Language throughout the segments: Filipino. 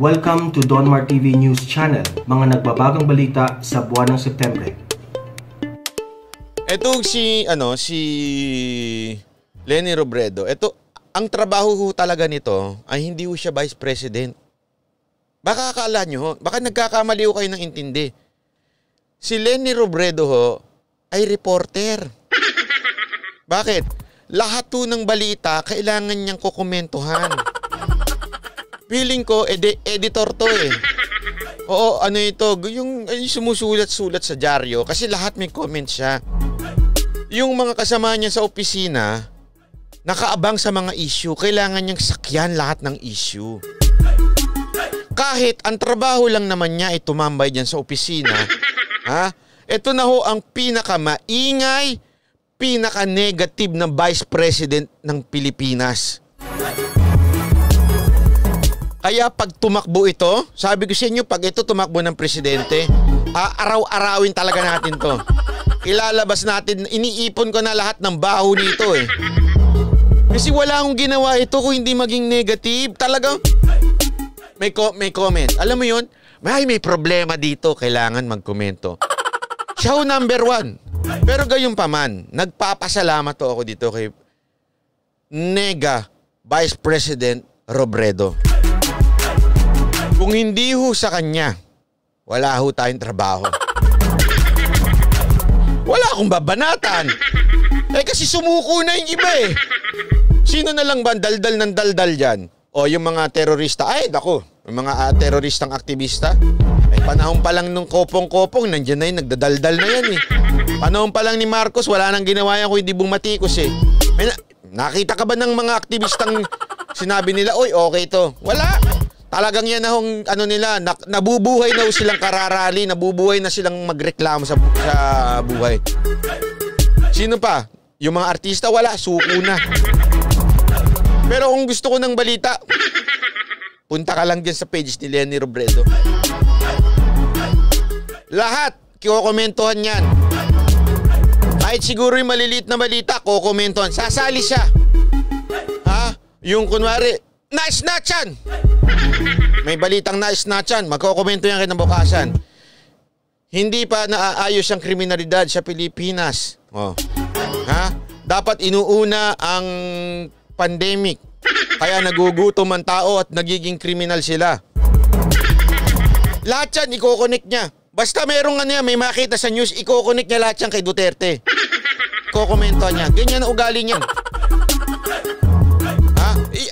Welcome to Donmar TV News Channel, mga nagbabagang balita sa buwan ng Setyembre. Etong si Leni Robredo, ang trabaho ho talaga nito ay hindi ho siya Vice President. Baka akala nyo, baka nagkakamali ho kayo ng intindi. Si Leni Robredo ho ay reporter. Bakit? Lahat ho ng balita kailangan niyang kukomentuhan. Feeling ko, editor to eh. Oo, ano ito, yung sumusulat-sulat sa dyaryo kasi lahat may comment siya. Yung mga kasama niya sa opisina, nakaabang sa mga issue, kailangan niyang sakyan lahat ng issue. Kahit ang trabaho lang naman niya ay tumambay dyan sa opisina, ito na ho ang pinakamaingay, pinaka-negative na Vice President ng Pilipinas. Kaya pag tumakbo ito, sabi ko sa inyo, pag ito tumakbo ng presidente, araw-arawin talaga natin to. Ilalabas natin, iniipon ko na lahat ng baho nito eh. Kasi wala akong ginawa ito kung hindi maging negative. Talagang may comment. Alam mo yun? May problema dito. Kailangan magkomento. Siya ho number 1. Pero gayon pa man, nagpapasalamat to ako dito kay Nega Vice President Robredo. Kung hindi ho sa kanya, wala ho tayong trabaho. Wala akong babanatan. Kasi sumuko na yung iba eh. Sino na lang ba daldal ng daldal dyan? O yung mga terorista. Ay, dako. Yung mga teroristang aktivista. Ay, panahon pa lang nung kopong-kopong, nandiyan na yun, nagdadaldal na yan eh. Panahon pa lang ni Marcos, wala nang ginawa yan kung hindi bumatikos eh. Nakita ka ba ng mga aktivistang sinabi nila, oy, okay to? Wala. Talagang yan na hong, nabubuhay na silang kararali, nabubuhay na silang magreklamo sa buhay. Sino pa? Yung mga artista, wala, suko na. Pero kung gusto ko ng balita, punta ka lang dyan sa page ni Leni Robredo. Lahat, kikokomentuhan yan. Kahit siguro yung maliliit na balita, kukomentuhan. Sasali siya. Yung kunwari, na-snatchan! May balitang na-snatchan, magkokomento yan kinabukasan. Hindi pa naaayos ang kriminalidad sa Pilipinas. Dapat inuuna ang pandemic. Kaya nagugutom ang tao at nagiging kriminal sila. Lahat yan, iko-connect niya. Basta merong may makita sa news, iko-connect niya lahat yan kay Duterte. Kokomento niya. Ganyan ang ugali niya.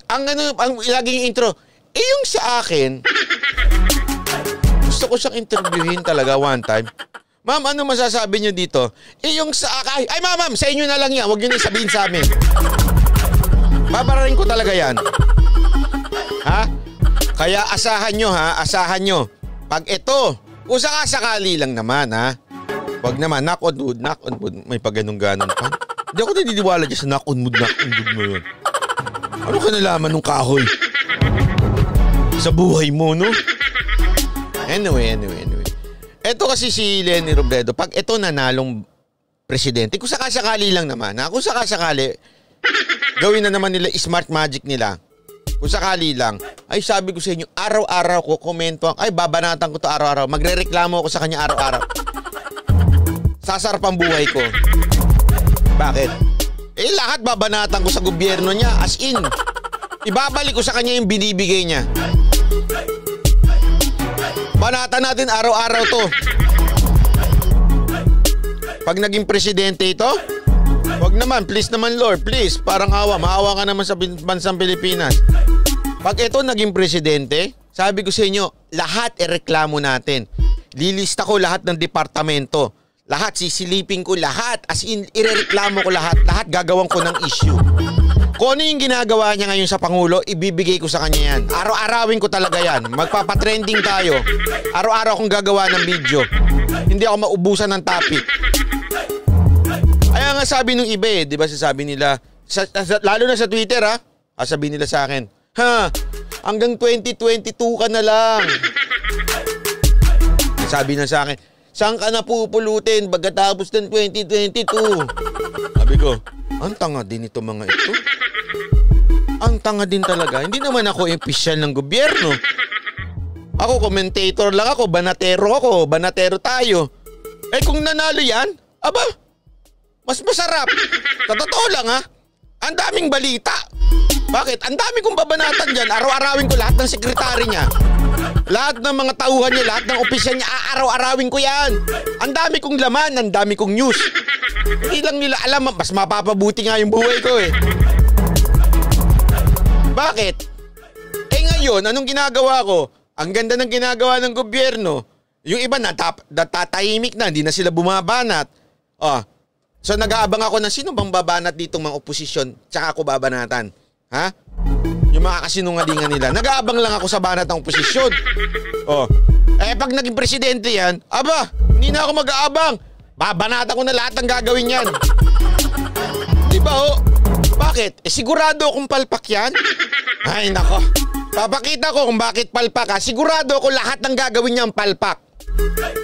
Ang laging intro, yung sa akin, gusto ko siyang interviewin talaga one time. Ma'am, ano masasabi niyo dito? Yung sa akin, ay ma'am, sa inyo na lang yan. Huwag niyo na sabihin sa amin. Babararin ko talaga yan. Kaya asahan nyo. Pag ito, kung sakasakali lang naman Wag naman, knock on wood. May pag-ganong-ganon pa. Hindi ako naniniwala dyan sa knock on wood mo yun. Ano ka nalaman ng kahoy? Sa buhay mo, no? Anyway. Ito kasi si Leni Robredo, pag ito nanalong presidente, kung sakasakali lang naman, kung sakasakali, gawin na naman nila smart magic nila. Kung sakali lang, ay sabi ko sa inyo, araw-araw ko komento, ay babanatan ko to araw-araw, magrereklamo ako sa kanya araw-araw. Sasarap ang buhay ko. Bakit? Lahat babanatan ko sa gobyerno niya, as in. Ibabalik ko sa kanya yung binibigay niya. Banatan natin araw-araw to. Pag naging presidente ito, wag naman, please naman Lord, please. Parang maawa ka naman sa bansang Pilipinas. Pag ito naging presidente, sabi ko sa inyo, lahat ireklamo natin. Lilista ko lahat ng departamento. Lahat, sisilipin ko lahat. As in, irereklamo ko lahat. Lahat gagawin ko ng issue. Kung ano yung ginagawa niya ngayon sa Pangulo, ibibigay ko sa kanya yan. Araw-arawin ko talaga yan. Magpapatrending tayo. Araw-araw akong gagawa ng video. Hindi ako maubusan ng topic. Kaya nga sabi nung iba di ba sasabi nila, lalo na sa Twitter sabi nila sa akin, hanggang 2022 ka na lang. Sabi na sa akin, saan ka na pupulutin pagkatapos ng 2022? Sabi ko, ang tanga din ito mga ito. Ang tanga din talaga. Hindi naman ako opisyal ng gobyerno. Ako, commentator lang ako, banatero tayo. Eh kung nanalo yan, aba, mas masarap. Sa totoo lang ha, ang daming balita. Bakit? Ang dami kong babanatan dyan. Araw-arawin ko lahat ng sekretary niya. Lahat ng mga tauhan niya, lahat ng opisyal niya, araw-arawin ko yan. Ang dami kong laman, ang dami kong news. Hindi lang nila alam, mas mapapabuti nga yung buhay ko eh. Bakit? Eh ngayon, anong ginagawa ko? Ang ganda ng ginagawa ng gobyerno. Yung iba natatahimik na, hindi na sila bumabanat. Oh. So nag-aabang ako ng sino bang babanat ditong mga oposisyon, tsaka ako babanatan. Ha? Yung mga kasinungalingan nila. Nag-aabang lang ako sa banat ng oposisyon. Oh. Eh pag naging presidente yan, aba, hindi na ako mag-aabang. Babanatan ko na lahat ng gagawin yan. Di ba ho? Bakit? Eh sigurado akong palpak yan. Ay nako. Papakita ko kung bakit palpak ha. Sigurado ako lahat ng gagawin niya ang palpak.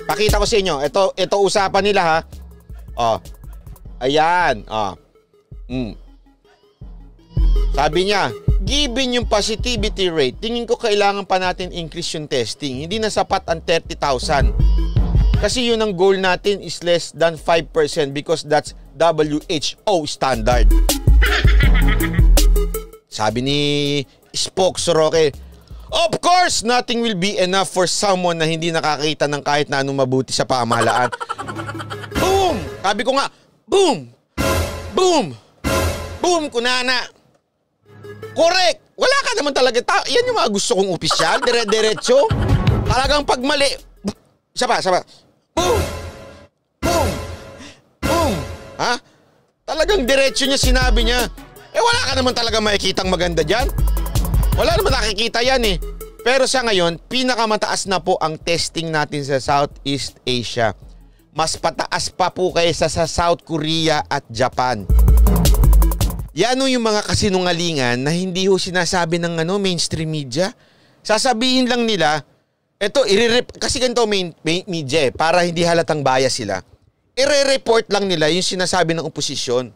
Pakita ko sa inyo. Ito usapan nila ha. Oh. Ayan. Oh. Sabi niya, given yung positivity rate, tingin ko kailangan pa natin increase yung testing. Hindi na sapat ang 30,000. Kasi yun ang goal natin is less than 5% because that's WHO standard. Sabi ni Spock Soroke, of course, nothing will be enough for someone na hindi nakakita ng kahit na anong mabuti sa pamahalaan. Boom! Sabi ko nga, boom! Boom! Boom, kunana! Correct! Wala ka naman talaga. Yan yung mga gusto kong opisyal. Dire-diretso. Talagang pag mali. Isa pa. Boom! Boom! Boom! Ha? Talagang diretso niya sinabi niya. Eh wala ka naman talaga makikitang maganda dyan. Wala naman nakikita yan eh. Pero sa ngayon, pinakamataas na po ang testing natin sa Southeast Asia. Mas pataas pa po kaysa sa South Korea at Japan. Yan yung mga kasinungalingan na hindi ho sinasabi ng mainstream media. Sasabihin lang nila, kasi ganito main media para hindi halatang bias sila. I-report lang nila yung sinasabi ng oposisyon.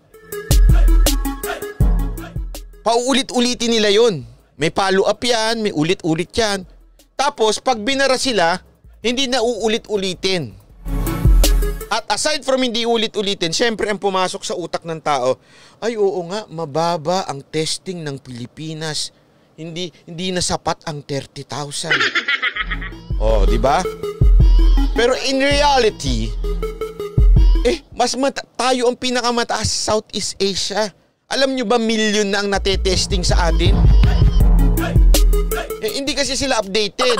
Pauulit-ulitin nila yun. May follow-up yan, may ulit-ulit yan. Tapos, pag binara sila, hindi na uulit-ulitin. At aside from hindi ulit-ulitin, syempre ang pumasok sa utak ng tao, ay oo nga, mababa ang testing ng Pilipinas. Hindi na sapat ang 30,000. Oh, di ba? Pero in reality, tayo ang pinakamataas sa Southeast Asia. Alam nyo ba milyon na ang natetesting sa atin? Hindi kasi sila updated.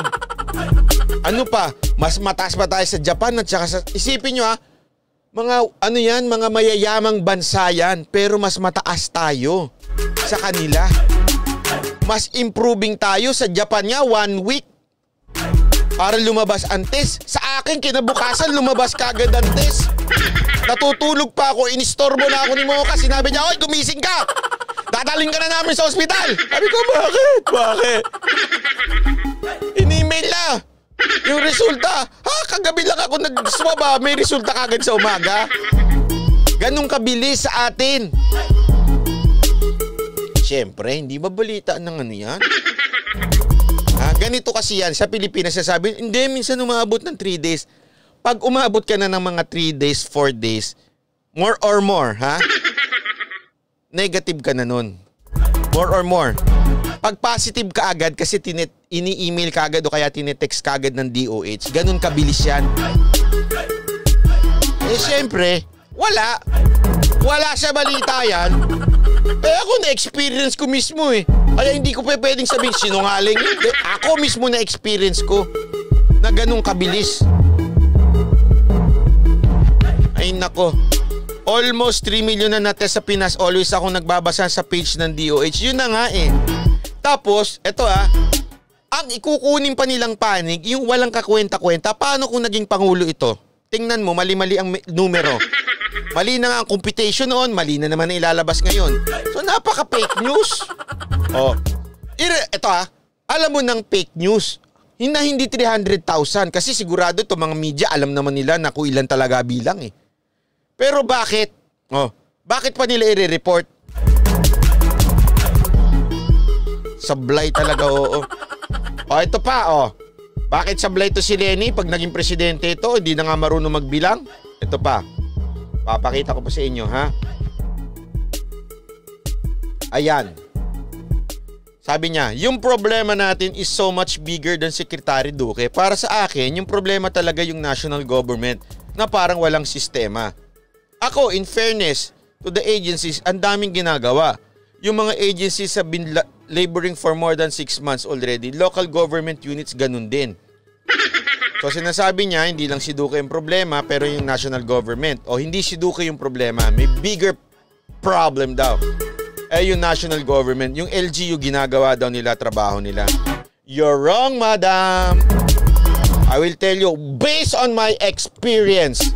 Ano pa? Mas mataas pa tayo sa Japan at saka sa... Isipin nyo ha, mga mayayamang bansa yan, pero mas mataas tayo sa kanila. Mas improving tayo. Sa Japan nga, 1 week para lumabas ang test. Sa akin, kinabukasan, lumabas kagad ang test. Natutulog pa ako, inistorbo na ako ni Mocha. Sinabi niya, oy, gumising ka! Dadaling ka na namin sa ospital. Sabi ko, bakit? In-email na yung resulta. Kagabi lang ako nag-swab may resulta kagad sa umaga. Ganun kabilis sa atin. Siyempre, hindi ba balita ng yan? Ganito kasi yan. Sa Pilipinas, sasabihin, hindi, minsan umabot ng 3 days. Pag umabot ka na ng mga 3 days, 4 days, more or more, negative ka na nun. More or more. Pag positive ka agad kasi ini-email ka agad o kaya tinetext ka agad ng DOH, ganun kabilis yan. Eh syempre, wala. Wala sa balita yan. Ako na-experience ko mismo Kaya hindi ko pwedeng sabihin sinungaling yun. Ako mismo na-experience ko na ganun kabilis. Ay nako. Almost 3 million na natest sa Pinas. Always akong nagbabasa sa page ng DOH. Yun na nga Tapos, eto ang ikukunin pa nilang panig, yung walang kakwenta-kwenta, paano kung naging pangulo ito? Tingnan mo, mali-mali ang numero. Mali na nga ang computation noon, mali na naman ang ilalabas ngayon. So, napaka-fake news. Eto alam mo ng fake news, hindi 300,000 kasi sigurado itong mga media, alam naman nila na kung ilan talaga bilang Pero bakit? Bakit pa nila i-report? Sablay talaga, oo. Ito pa, Bakit sablay to si Lenny pag naging presidente ito? Hindi na nga marunong magbilang? Ito pa. Papakita ko pa sa inyo, ha? Ayan. Sabi niya, yung problema natin is so much bigger than Secretary Duque. Para sa akin, yung problema talaga yung national government na parang walang sistema. Ako, in fairness to the agencies, ang daming ginagawa. Yung mga agencies have been laboring for more than 6 months already. Local government units, ganun din. So sinasabi niya, hindi lang si Duque yung problema, pero yung national government. O hindi si Duque yung problema, may bigger problem daw. Yung national government, yung LGU ginagawa daw nila, trabaho nila. You're wrong, madam. I will tell you, based on my experience.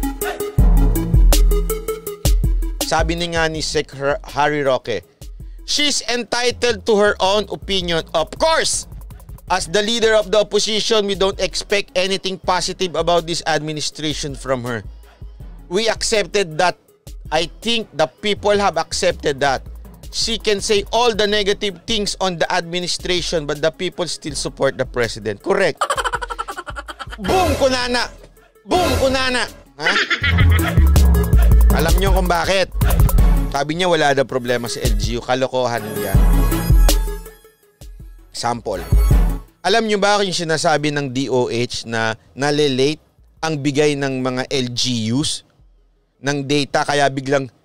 Sabi ni nga ni Sec Harry Roque, she's entitled to her own opinion. Of course, as the leader of the opposition, we don't expect anything positive about this administration from her. We accepted that. I think the people have accepted that. She can say all the negative things on the administration, but the people still support the president. Correct. Boom, kunana. Boom, kunana. Ha? Alam niyo kung bakit? Sabi niya wala daw problema sa LGU. Kalokohan niya. Sample. Alam niyo ba yung sinasabi ng DOH na nalilate ang bigay ng mga LGUs ng data kaya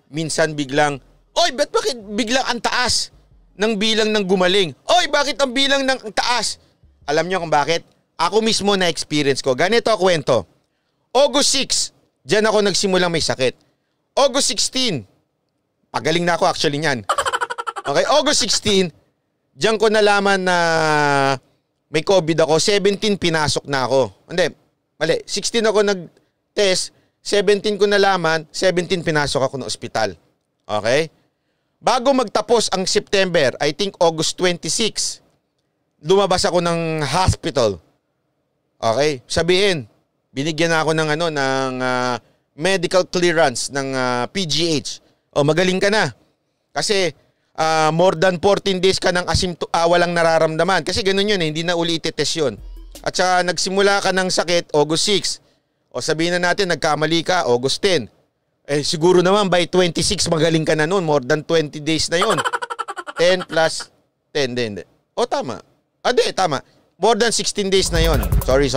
minsan biglang, oy, bakit biglang ang taas ng bilang ng gumaling? Oy, bakit ang bilang ng taas? Alam niyo kung bakit? Ako mismo na experience ko. Ganito ang kwento. August 6, diyan ako nagsimulang may sakit. August 16, pagaling na ako actually niyan. Okay, August 16, diyan ko nalaman na may COVID ako. 17 pinasok na ako. Hindi, mali. 16 ako nag-test, 17 ko nalaman, 17 pinasok ako ng ospital. Okay? Bago magtapos ang September, I think August 26, lumabas ako ng hospital. Okay? Sabihin, binigyan na ako ng medical clearance ng PGH. O magaling ka na. Kasi more than 14 days ka ng walang nararamdaman. Kasi ganun yun, hindi na uli itetest yun. At saka nagsimula ka ng sakit August 6. O sabihin na natin nagkamali ka August 10. Siguro naman by 26 magaling ka na noon. More than 20 days na yun. 10 plus 10 din. O tama. Tama. More than 16 days na yun. Sorry.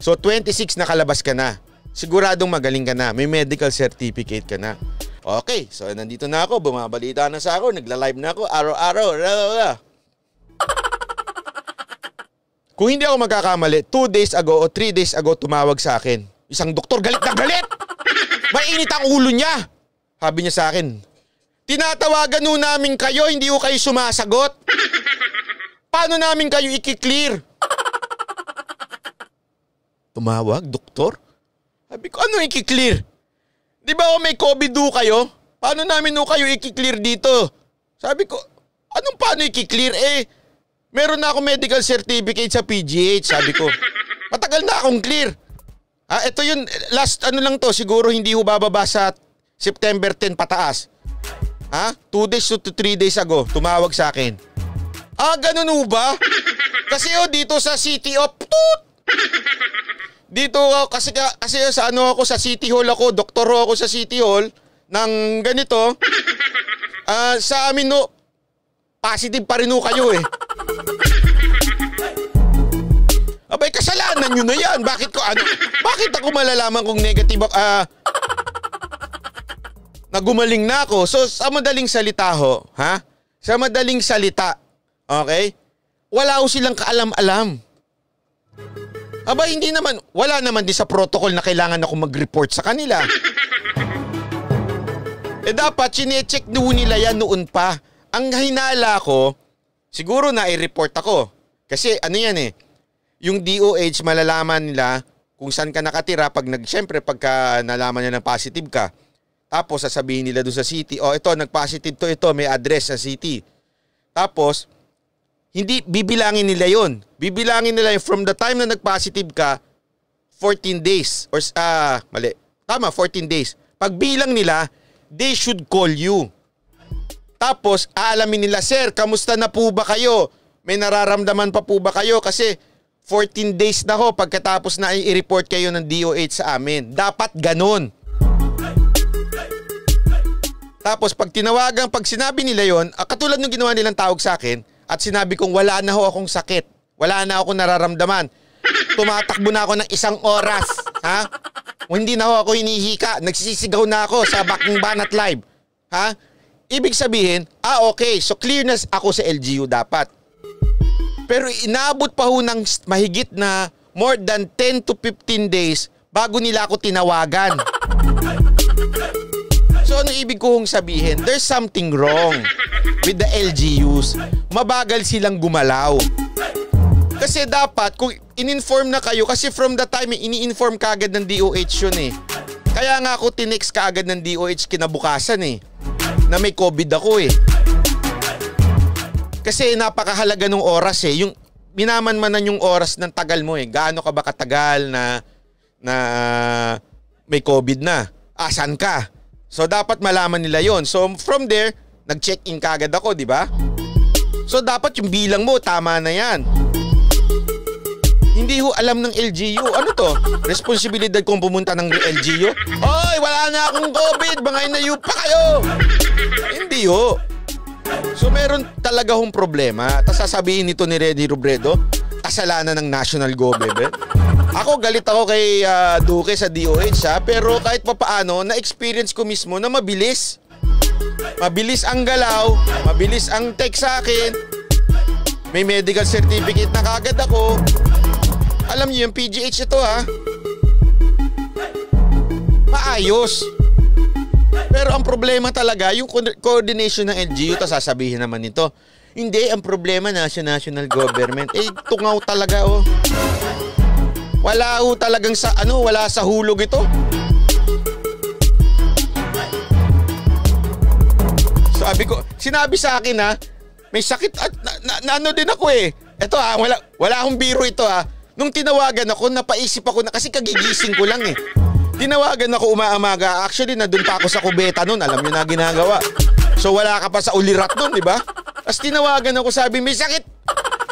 So 26 nakalabas ka na. Siguradong magaling ka na. May medical certificate ka na. Okay, so nandito na ako. Bumabalita na sa ako. Nagla-live na ako. Araw-araw. Kung hindi ako magkakamali, 2 days ago o 3 days ago tumawag sa akin. Isang doktor galit na galit. Mainit ang ulo niya. Sabi niya sa akin, tinatawagan nun namin kayo, hindi ko kayo sumasagot. Paano namin kayo i-clear? Tumawag, doktor? Sabi ko, ano i-clear? Di ba may COVID kayo? Paano namin kayo i-clear dito? Sabi ko, anong paano i-clear? Meron na ako medical certificate sa PGH. Sabi ko, matagal na akong clear. Ito yun, last lang to, siguro hindi ho bababa sa September 10 pataas. 2 days to 3 days ago, tumawag sa akin. Ganun ho ba? Kasi dito sa City of Dito kasi sa ako sa City Hall ako, doktor ako sa City Hall ng ganito. Sa amin positive pa rin kayo eh. Abay, kasalanan nyo na yan. Bakit ako malalaman kung negative na gumaling na ako? So sa madaling salita sa madaling salita, okay? Wala ko silang kaalam-alam. Aba, wala naman din sa protocol na kailangan ako mag-report sa kanila. Dapat chinecheck nila yan noon pa. Ang hinala ko, siguro na i-report ako. Kasi yung DOH malalaman nila kung saan ka nakatira siyempre pagka nalaman niya na positive ka. Tapos sasabihin nila doon sa city, ito, nag-positive ito, may address sa city. Tapos, hindi bibilangin nila yon. Bibilangin nila from the time na nag-positive ka, 14 days. Mali. Tama, 14 days. Pag bilang nila, they should call you. Tapos, aalamin nila, sir, kamusta na po ba kayo? May nararamdaman pa po ba kayo? Kasi 14 days na ho pagkatapos na i-report kayo ng DOH sa amin. Dapat ganun. Tapos pag sinabi nila yon, katulad ng ginawa nilang tawag sa akin at sinabi kong wala na ho akong sakit, wala na akong nararamdaman, tumatakbo na ako ng 1 oras, ha? O hindi na ho ako hinihika, nagsisigaw na ako sa Bakang Banat Live, ha? Ibig sabihin, okay, so clear na ako sa LGU dapat. Pero inaabot pa ho ng mahigit na more than 10 to 15 days bago nila ako tinawagan. So ano ibig kong sabihin? There's something wrong with the LGUs. Mabagal silang gumalaw. Kasi dapat kung in-inform na kayo, kasi from the time ini-inform ka agad ng DOH yun eh. Kaya nga ako tinext ka agad ng DOH kinabukasan eh, na may COVID ako eh. Kasi napakahalaga ng oras eh. Yung minamanmanan yung oras ng tagal mo eh. Gaano ka ba katagal na may COVID na? Asan ka? So dapat malaman nila yon. So from there, nag-check-in kagad ako, di ba? So dapat yung bilang mo, tama na yan. Hindi ho alam ng LGU. Ano to? Responsibilidad kong pumunta ng LGU? Oy, wala na akong COVID. Bangay na pa kayo. Hindi ho. So meron talaga hong problema. Tapos sasabihin nito ni Leni Robredo, kasalanan ng national government. Ako galit ako kay Duque sa DOH ha, pero kahit papaano, na-experience ko mismo na mabilis. Mabilis ang galaw, mabilis ang text sa akin. May medical certificate na kagad ako. Alam niyo yung PGH ito ha. Maayos. Pero ang problema talaga, yung coordination ng LGU, to sasabihin naman nito, hindi, ang problema national government. Tungaw talaga oh. Wala ho talagang wala sa hulog ito. Sinabi sa akin ha, may sakit at ano din ako eh. Ito ha, wala akong biro ito ha. Nung tinawagan ako, napaisip ako na kasi kagigising ko lang eh. Tinawagan ako umaamaga. Actually, nandun pa ako sa kubeta nun. Alam niyo na ginagawa. So wala ka pa sa ulirat nun, di ba? Tapos tinawagan ako, sabi, may sakit.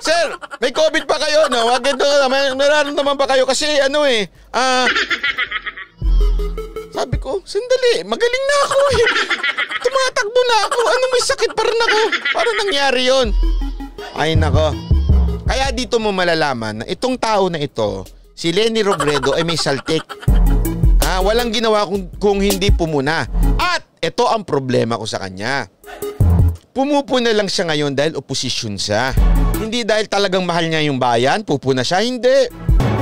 Sir, may COVID pa kayo, no? Wag ito, nararamdaman pa kayo kasi sabi ko, sandali, magaling na ako eh. Tumatakbo na ako. Ano, may sakit pa rin ako. Paano nangyari yon? Ay nako. Kaya dito mo malalaman na itong tao na ito, si Leni Robredo ay may saltik. Walang ginawa kung hindi pumuna. At ito ang problema ko sa kanya. Pumupuna lang siya ngayon dahil oposisyon siya. Hindi dahil talagang mahal niya yung bayan, pupuna siya, hindi.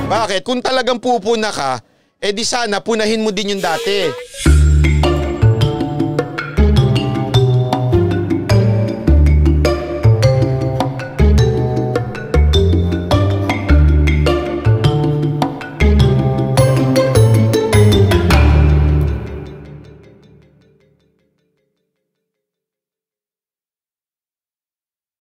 Bakit? Kung talagang pupuna ka, di sana punahin mo din yung dati.